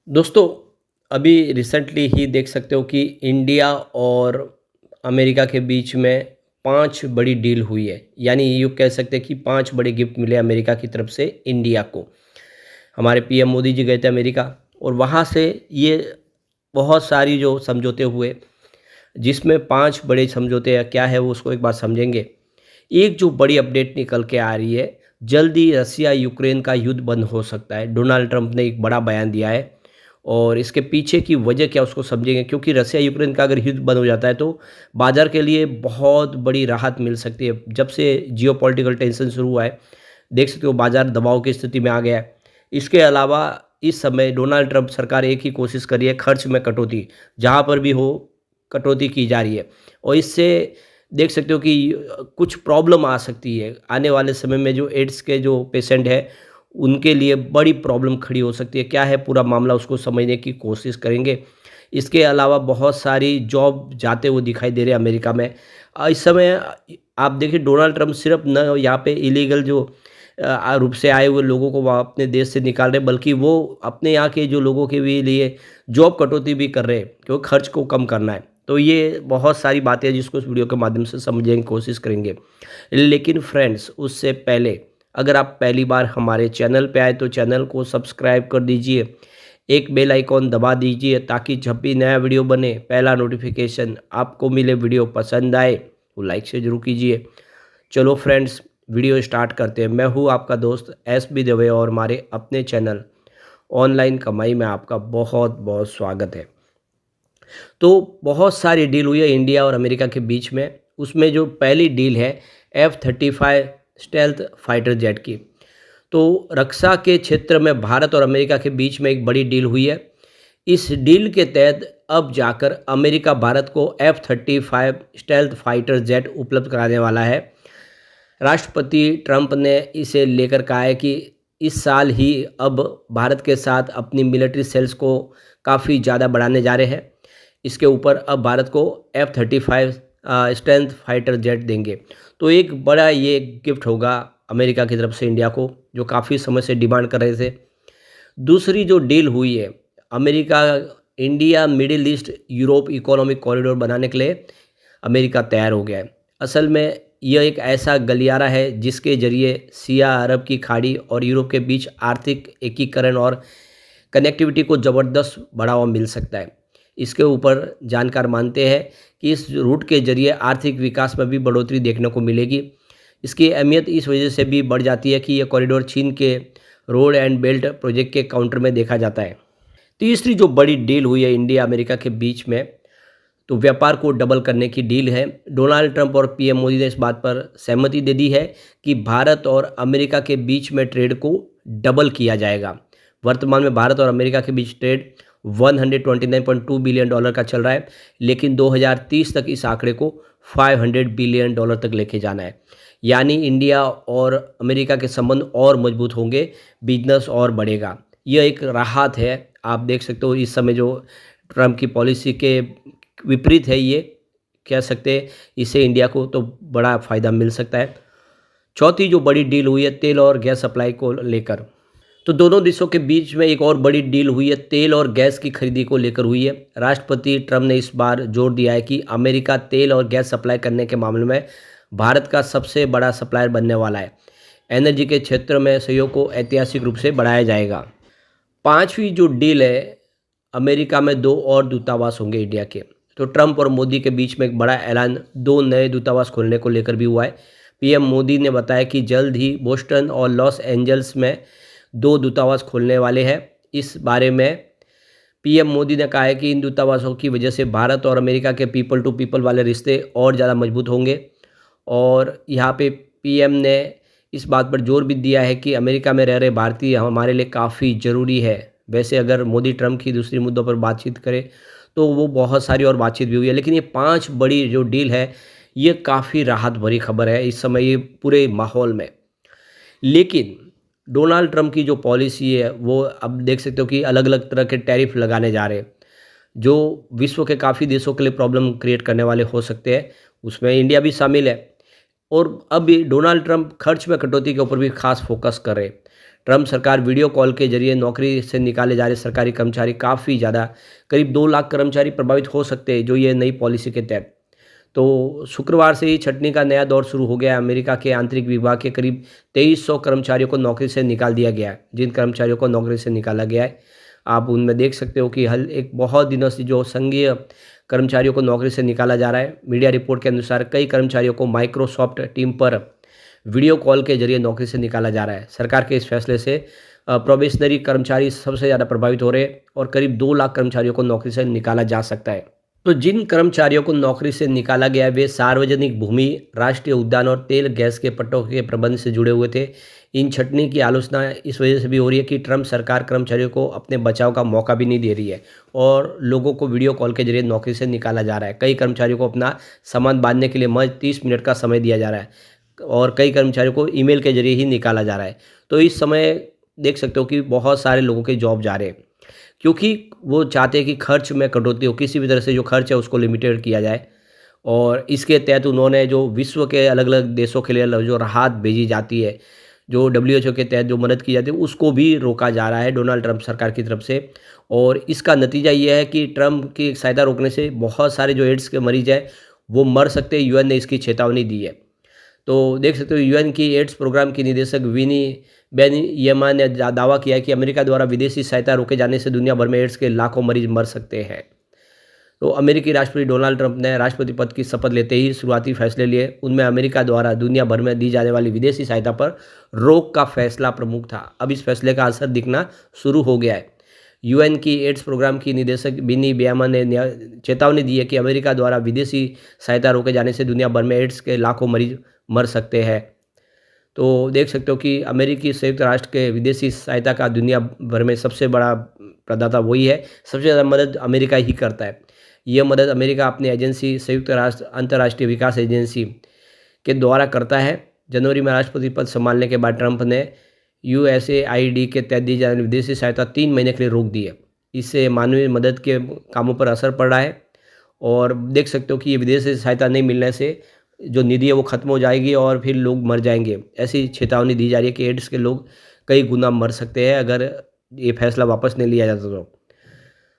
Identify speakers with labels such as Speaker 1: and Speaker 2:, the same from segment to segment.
Speaker 1: दोस्तों, अभी रिसेंटली ही देख सकते हो कि इंडिया और अमेरिका के बीच में 5 बड़ी डील हुई है। यानी यूँ कह सकते हैं कि 5 बड़े गिफ्ट मिले अमेरिका की तरफ से इंडिया को। हमारे पीएम मोदी जी गए थे अमेरिका और वहाँ से ये बहुत सारी जो समझौते हुए, जिसमें 5 बड़े समझौते हैं, क्या है वो उसको एक बार समझेंगे। एक जो बड़ी अपडेट निकल के आ रही है, जल्द ही रसिया यूक्रेन का युद्ध बंद हो सकता है। डोनाल्ड ट्रंप ने एक बड़ा बयान दिया है और इसके पीछे की वजह क्या उसको समझेंगे, क्योंकि रसिया यूक्रेन का अगर युद्ध बंद हो जाता है तो बाजार के लिए बहुत बड़ी राहत मिल सकती है। जब से जियोपॉलिटिकल टेंशन शुरू हुआ है, देख सकते हो बाजार दबाव की स्थिति में आ गया है। इसके अलावा इस समय डोनाल्ड ट्रंप सरकार एक ही कोशिश कर रही है, खर्च में कटौती, जहाँ पर भी हो कटौती की जा रही है और इससे देख सकते हो कि कुछ प्रॉब्लम आ सकती है। आने वाले समय में जो एड्स के जो पेशेंट हैं, उनके लिए बड़ी प्रॉब्लम खड़ी हो सकती है। क्या है पूरा मामला, उसको समझने की कोशिश करेंगे। इसके अलावा बहुत सारी जॉब जाते हुए दिखाई दे रहे हैं अमेरिका में। इस समय आप देखिए, डोनाल्ड ट्रंप सिर्फ न यहाँ पे इलीगल जो रूप से आए हुए लोगों को वहाँ अपने देश से निकाल रहे, बल्कि वो अपने यहाँ के जो लोगों के भी लिए जॉब कटौती भी कर रहे हैं, क्योंकि खर्च को कम करना है। तो ये बहुत सारी बातें हैं जिसको इस वीडियो के माध्यम से समझने की कोशिश करेंगे। लेकिन फ्रेंड्स, उससे पहले अगर आप पहली बार हमारे चैनल पे आए तो चैनल को सब्सक्राइब कर दीजिए, एक बेल आइकॉन दबा दीजिए ताकि जब भी नया वीडियो बने पहला नोटिफिकेशन आपको मिले। वीडियो पसंद आए तो लाइक से जरूर कीजिए। चलो फ्रेंड्स, वीडियो स्टार्ट करते हैं। मैं हूँ आपका दोस्त एस बी दवे और हमारे अपने चैनल ऑनलाइन कमाई में आपका बहुत बहुत स्वागत है। तो बहुत सारी डील हुई है इंडिया और अमेरिका के बीच में। उसमें जो पहली डील है F-35 स्टेल्थ फाइटर जेट की। तो रक्षा के क्षेत्र में भारत और अमेरिका के बीच में एक बड़ी डील हुई है। इस डील के तहत अब जाकर अमेरिका भारत को F-35 स्टेल्थ फाइटर जेट उपलब्ध कराने वाला है। राष्ट्रपति ट्रंप ने इसे लेकर कहा है कि इस साल ही अब भारत के साथ अपनी मिलिट्री सेल्स को काफ़ी ज़्यादा बढ़ाने जा रहे हैं। इसके ऊपर अब भारत को F-35 स्ट्रेंथ फाइटर जेट देंगे। तो एक बड़ा ये गिफ्ट होगा अमेरिका की तरफ से इंडिया को, जो काफ़ी समय से डिमांड कर रहे थे। दूसरी जो डील हुई है, America India middle east Europe economic corridor बनाने के लिए अमेरिका तैयार हो गया है। असल में यह एक ऐसा गलियारा है जिसके जरिए सिया अरब की खाड़ी और यूरोप के बीच आर्थिक एकीकरण और कनेक्टिविटी को ज़बरदस्त बढ़ावा मिल सकता है। इसके ऊपर जानकार मानते हैं कि इस रूट के जरिए आर्थिक विकास में भी बढ़ोतरी देखने को मिलेगी। इसकी अहमियत इस वजह से भी बढ़ जाती है कि यह कॉरिडोर चीन के रोड एंड बेल्ट प्रोजेक्ट के काउंटर में देखा जाता है। तीसरी जो बड़ी डील हुई है इंडिया अमेरिका के बीच में, तो व्यापार को डबल करने की डील है। डोनाल्ड ट्रंप और पीएम मोदी ने इस बात पर सहमति दे दी है कि भारत और अमेरिका के बीच में ट्रेड को डबल किया जाएगा। वर्तमान में भारत और अमेरिका के बीच ट्रेड $129.2 बिलियन का चल रहा है, लेकिन 2030 तक इस आंकड़े को $500 बिलियन तक लेके जाना है। यानी इंडिया और अमेरिका के संबंध और मजबूत होंगे, बिजनेस और बढ़ेगा। यह एक राहत है। आप देख सकते हो इस समय जो ट्रंप की पॉलिसी के विपरीत है, ये कह सकते हैं, इससे इंडिया को तो बड़ा फ़ायदा मिल सकता है। चौथी जो बड़ी डील हुई है तेल और गैस सप्लाई को लेकर, तो दोनों देशों के बीच में एक और बड़ी डील हुई है, तेल और गैस की खरीदी को लेकर हुई है। राष्ट्रपति ट्रंप ने इस बार जोर दिया है कि अमेरिका तेल और गैस सप्लाई करने के मामले में भारत का सबसे बड़ा सप्लायर बनने वाला है। एनर्जी के क्षेत्र में सहयोग को ऐतिहासिक रूप से बढ़ाया जाएगा। पांचवी जो डील है, अमेरिका में 2 और दूतावास होंगे इंडिया के। तो ट्रंप और मोदी के बीच में एक बड़ा ऐलान 2 नए दूतावास खोलने को लेकर भी हुआ है। पीएम मोदी ने बताया कि जल्द ही बोस्टन और लॉस एंजल्स में 2 दूतावास खोलने वाले हैं। इस बारे में पीएम मोदी ने कहा है कि इन दूतावासों की वजह से भारत और अमेरिका के पीपल टू पीपल वाले रिश्ते और ज़्यादा मजबूत होंगे। और यहाँ पे पीएम ने इस बात पर जोर भी दिया है कि अमेरिका में रह रहे भारतीय हमारे लिए काफ़ी ज़रूरी है। वैसे अगर मोदी ट्रंप की दूसरी मुद्दों पर बातचीत करें तो वो बहुत सारी और बातचीत भी हुई है, लेकिन ये 5 बड़ी जो डील है, ये काफ़ी राहत भरी खबर है इस समय ये पूरे माहौल में। लेकिन डोनाल्ड ट्रंप की जो पॉलिसी है वो अब देख सकते हो कि अलग अलग तरह के टैरिफ लगाने जा रहे हैं, जो विश्व के काफ़ी देशों के लिए प्रॉब्लम क्रिएट करने वाले हो सकते हैं। उसमें इंडिया भी शामिल है। और अब डोनाल्ड ट्रंप खर्च में कटौती के ऊपर भी खास फोकस कर रहे हैं। ट्रंप सरकार वीडियो कॉल के जरिए नौकरी से निकाले जा रहे सरकारी कर्मचारी काफ़ी ज़्यादा, करीब 2 लाख कर्मचारी प्रभावित हो सकते हैं जो ये नई पॉलिसी के तहत। तो शुक्रवार से ही छँटनी का नया दौर शुरू हो गया है। अमेरिका के आंतरिक विभाग के करीब 2300 कर्मचारियों को नौकरी से निकाल दिया गया है। जिन कर्मचारियों को नौकरी से निकाला गया है, आप उनमें देख सकते हो कि हल एक बहुत दिनों से जो संघीय कर्मचारियों को नौकरी से निकाला जा रहा है। मीडिया रिपोर्ट के अनुसार कई कर्मचारियों को माइक्रोसॉफ्ट टीम पर वीडियो कॉल के जरिए नौकरी से निकाला जा रहा है। सरकार के इस फैसले से प्रोबेशनरी कर्मचारी सबसे ज़्यादा प्रभावित हो रहे हैं और करीब 2 लाख कर्मचारियों को नौकरी से निकाला जा सकता है। तो जिन कर्मचारियों को नौकरी से निकाला गया है वे सार्वजनिक भूमि, राष्ट्रीय उद्यान और तेल गैस के पट्टों के प्रबंध से जुड़े हुए थे। इन छँटनी की आलोचना इस वजह से भी हो रही है कि ट्रंप सरकार कर्मचारियों को अपने बचाव का मौका भी नहीं दे रही है और लोगों को वीडियो कॉल के जरिए नौकरी से निकाला जा रहा है। कई कर्मचारियों को अपना सामान बांधने के लिए महज 30 मिनट का समय दिया जा रहा है और कई कर्मचारियों को ईमेल के जरिए ही निकाला जा रहा है। तो इस समय देख सकते हो कि बहुत सारे लोगों के जॉब जा रहे हैं, क्योंकि वो चाहते हैं कि खर्च में कटौती हो, किसी भी तरह से जो खर्च है उसको लिमिटेड किया जाए। और इसके तहत उन्होंने जो विश्व के अलग-अलग देशों के लिए जो राहत भेजी जाती है, जो डब्ल्यूएचओ के तहत जो मदद की जाती है, उसको भी रोका जा रहा है डोनाल्ड ट्रंप सरकार की तरफ से। और इसका नतीजा ये है कि ट्रंप की सहायता रोकने से बहुत सारे जो एड्स के मरीज हैं, वो मर सकते हैं। यूएन ने इसकी चेतावनी दी है। तो देख सकते हो यूएन की एड्स प्रोग्राम की निदेशक विनी बेनियमा ने दावा किया है कि अमेरिका द्वारा विदेशी सहायता रोके जाने से दुनिया भर में एड्स के लाखों मरीज मर सकते हैं। तो अमेरिकी राष्ट्रपति डोनाल्ड ट्रंप ने राष्ट्रपति पद की शपथ लेते ही शुरुआती फैसले लिए। उनमें अमेरिका द्वारा दुनिया भर में दी जाने वाली विदेशी सहायता पर रोक का फैसला प्रमुख था। अब इस फैसले का असर दिखना शुरू हो गया है। यूएन की एड्स प्रोग्राम की निदेशक बिनी बेयमा ने चेतावनी दी है कि अमेरिका द्वारा विदेशी सहायता रोके जाने से दुनिया भर में एड्स के लाखों मरीज मर सकते हैं। तो देख सकते हो कि अमेरिकी संयुक्त राष्ट्र के विदेशी सहायता का दुनिया भर में सबसे बड़ा प्रदाता वही है। सबसे ज़्यादा मदद अमेरिका ही करता है। यह मदद अमेरिका अपनी एजेंसी संयुक्त राष्ट्र अंतर्राष्ट्रीय विकास एजेंसी के द्वारा करता है। जनवरी में राष्ट्रपति पद संभालने के बाद ट्रंप ने यूएसएआईडी के तहत दी जाने वाली विदेशी सहायता 3 महीने के लिए रोक दी है। इससे मानवीय मदद के कामों पर असर पड़ रहा है और देख सकते हो कि ये विदेशी सहायता नहीं मिलने से जो निधि है वो ख़त्म हो जाएगी और फिर लोग मर जाएंगे। ऐसी चेतावनी दी जा रही है कि एड्स के लोग कई गुना मर सकते हैं अगर ये फैसला वापस नहीं लिया जाता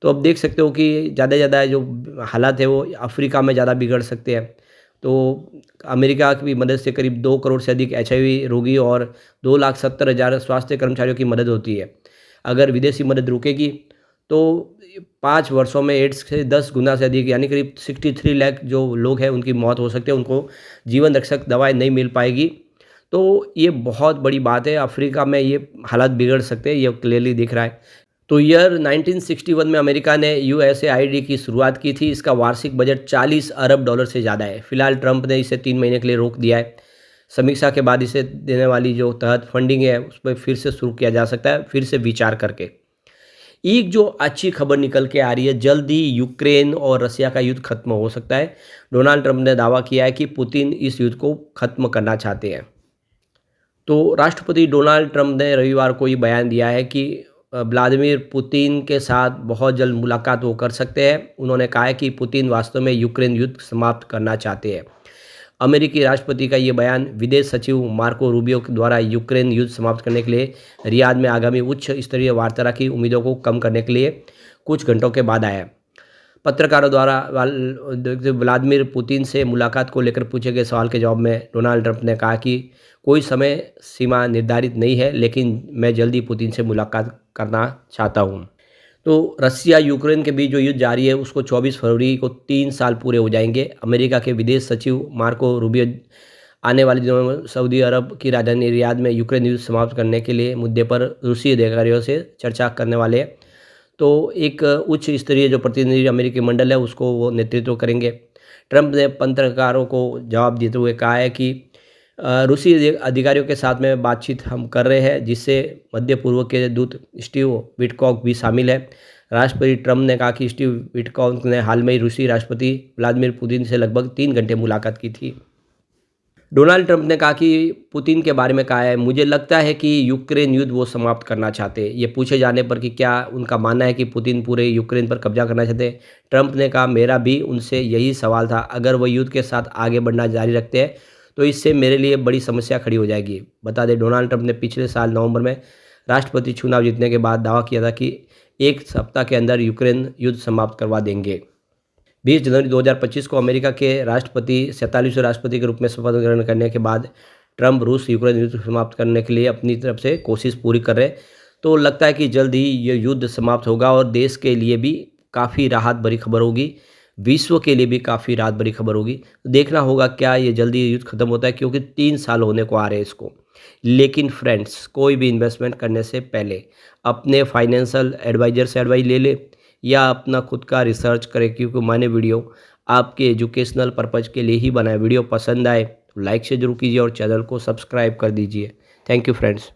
Speaker 1: तो अब देख सकते हो कि ज़्यादा से ज़्यादा जो हालात है वो अफ्रीका में ज़्यादा बिगड़ सकते हैं। तो अमेरिका की मदद से करीब 2 करोड़ से अधिक एचआईवी रोगी और 2,70,000 स्वास्थ्य कर्मचारियों की मदद होती है। अगर विदेशी मदद रुकेगी तो 5 वर्षों में एड्स से 10 गुना से अधिक यानी करीब 63 लाख जो लोग हैं उनकी मौत हो सकती है, उनको जीवन रक्षक दवाएं नहीं मिल पाएगी। तो ये बहुत बड़ी बात है। अफ्रीका में ये हालात बिगड़ सकते हैं, ये क्लियरली दिख रहा है। तो ईयर 1961 में अमेरिका ने यूएसएआईडी की शुरुआत की थी। इसका वार्षिक बजट $40 अरब से ज़्यादा है। फिलहाल ट्रंप ने इसे 3 महीने के लिए रोक दिया है। समीक्षा के बाद इसे देने वाली जो तहत फंडिंग है उस पर फिर से शुरू किया जा सकता है, फिर से विचार करके। एक जो अच्छी खबर निकल के आ रही है, जल्द ही यूक्रेन और रसिया का युद्ध खत्म हो सकता है। डोनाल्ड ट्रंप ने दावा किया है कि पुतिन इस युद्ध को खत्म करना चाहते हैं। तो राष्ट्रपति डोनाल्ड ट्रंप ने रविवार को ये बयान दिया है कि व्लादिमीर पुतिन के साथ बहुत जल्द मुलाकात वो कर सकते हैं। उन्होंने कहा है कि पुतिन वास्तव में यूक्रेन युद्ध समाप्त करना चाहते हैं। अमेरिकी राष्ट्रपति का ये बयान विदेश सचिव मार्को रूबियो के द्वारा यूक्रेन युद्ध समाप्त करने के लिए रियाद में आगामी उच्च स्तरीय वार्ता की उम्मीदों को कम करने के लिए कुछ घंटों के बाद आया। पत्रकारों द्वारा व्लादिमीर पुतिन से मुलाकात को लेकर पूछे गए सवाल के जवाब में डोनाल्ड ट्रंप ने कहा कि कोई समय सीमा निर्धारित नहीं है, लेकिन मैं जल्दी पुतिन से मुलाकात करना चाहता हूं। तो रसिया यूक्रेन के बीच जो युद्ध जारी है उसको 24 फरवरी को 3 साल पूरे हो जाएंगे। अमेरिका के विदेश सचिव मार्को रूबियो आने वाले दिनों में सऊदी अरब की राजधानी रियाद में यूक्रेन युद्ध समाप्त करने के लिए मुद्दे पर रूसी अधिकारियों से चर्चा करने वाले हैं। तो एक उच्च स्तरीय जो प्रतिनिधि अमेरिकी मंडल है उसको वो नेतृत्व करेंगे। ट्रंप ने पत्रकारों को जवाब देते हुए कहा है कि रूसी अधिकारियों के साथ में बातचीत हम कर रहे हैं, जिससे मध्य पूर्व के दूत स्टीव विटकॉक भी शामिल है। राष्ट्रपति ट्रंप ने कहा कि स्टीव विटकॉक ने हाल में ही रूसी राष्ट्रपति व्लादिमीर पुतिन से लगभग 3 घंटे मुलाकात की थी। डोनाल्ड ट्रंप ने कहा कि पुतिन के बारे में कहा है, मुझे लगता है कि यूक्रेन युद्ध वो समाप्त करना चाहते हैं। ये पूछे जाने पर कि क्या उनका मानना है कि पुतिन पूरे यूक्रेन पर कब्जा करना चाहते हैं, ट्रंप ने कहा मेरा भी उनसे यही सवाल था। अगर वह युद्ध के साथ आगे बढ़ना जारी रखते हैं तो इससे मेरे लिए बड़ी समस्या खड़ी हो जाएगी। बता दें डोनाल्ड ट्रंप ने पिछले साल नवंबर में राष्ट्रपति चुनाव जीतने के बाद दावा किया था कि 1 सप्ताह के अंदर यूक्रेन युद्ध समाप्त करवा देंगे। 20 जनवरी 2025 को अमेरिका के राष्ट्रपति 47वें राष्ट्रपति के रूप में शपथ ग्रहण करने के बाद ट्रंप रूस यूक्रेन युद्ध समाप्त करने के लिए अपनी तरफ से कोशिश पूरी कर रहे हैं। तो लगता है कि जल्द ही ये युद्ध समाप्त होगा और देश के लिए भी काफ़ी राहत भरी खबर होगी, विश्व के लिए भी काफ़ी राहत भरी खबर होगी। देखना होगा क्या ये जल्दी युद्ध खत्म होता है, क्योंकि 3 साल होने को आ रहे हैं इसको। लेकिन फ्रेंड्स, कोई भी इन्वेस्टमेंट करने से पहले अपने फाइनेंशियल एडवाइज़र से एडवाइस ले ले या अपना खुद का रिसर्च करें, क्योंकि मैंने वीडियो आपके एजुकेशनल पर्पज़ के लिए ही बनाया। वीडियो पसंद आए तो लाइक से जरूर कीजिए और चैनल को सब्सक्राइब कर दीजिए। Thank you friends.